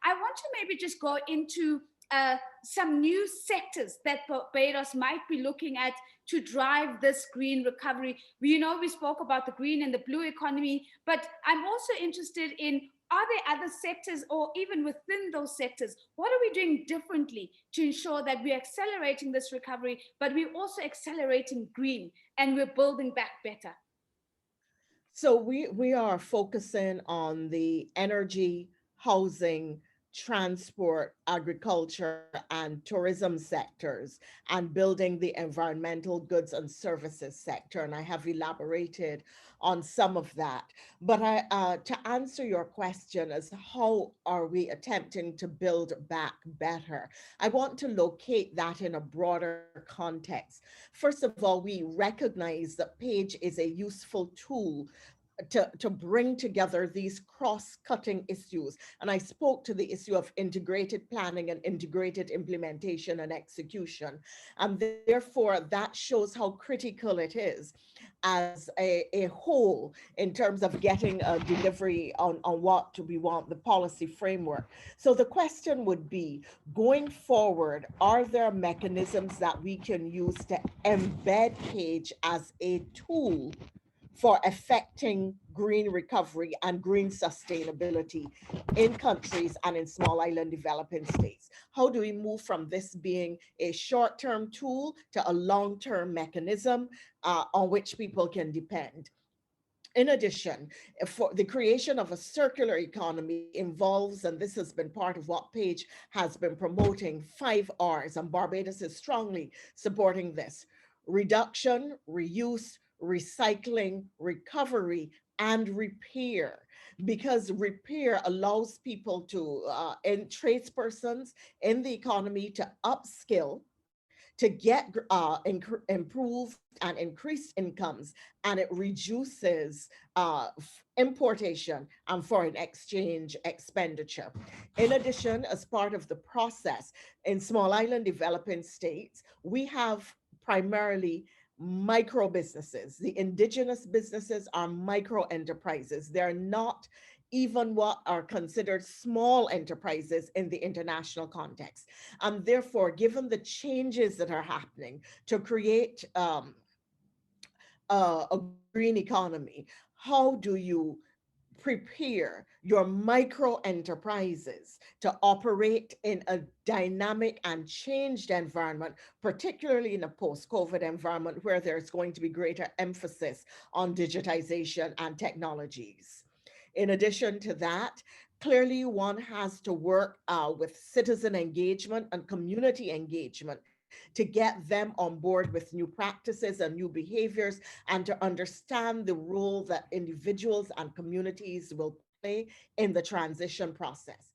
I want to maybe just go into some new sectors that Barbados might be looking at to drive this green recovery. We spoke about the green and the blue economy, but I'm also interested in, are there other sectors, or even within those sectors, what are we doing differently to ensure that we're accelerating this recovery, but we're also accelerating green and we're building back better? So we are focusing on the energy, housing, transport, agriculture, and tourism sectors, and building the environmental goods and services sector. And I have elaborated on some of that. But to answer your question as how are we attempting to build back better, I want to locate that in a broader context. First of all, we recognize that PAGE is a useful tool to bring together these cross-cutting issues. And I spoke to the issue of integrated planning and integrated implementation and execution. And therefore, that shows how critical it is as a whole in terms of getting a delivery on what we want, the policy framework. So the question would be, going forward, are there mechanisms that we can use to embed PAGE as a tool for affecting green recovery and green sustainability in countries and in small island developing states? How do we move from this being a short-term tool to a long-term mechanism on which people can depend? In addition, for the creation of a circular economy involves, and this has been part of what PAGE has been promoting, 5 Rs, and Barbados is strongly supporting this: reduction, reuse, recycling, recovery, and repair. Because repair allows people to, and tradespersons in the economy to upskill, to get improved and increased incomes, and it reduces importation and foreign exchange expenditure. In addition, as part of the process in small island developing states, we have primarily micro businesses. The indigenous businesses are micro enterprises. They're not even what are considered small enterprises in the international context. And therefore, given the changes that are happening to create a green economy, how do you prepare your micro enterprises to operate in a dynamic and changed environment, particularly in a post-COVID environment where there's going to be greater emphasis on digitization and technologies? In addition to that, clearly one has to work with citizen engagement and community engagement to get them on board with new practices and new behaviors, and to understand the role that individuals and communities will play in the transition process.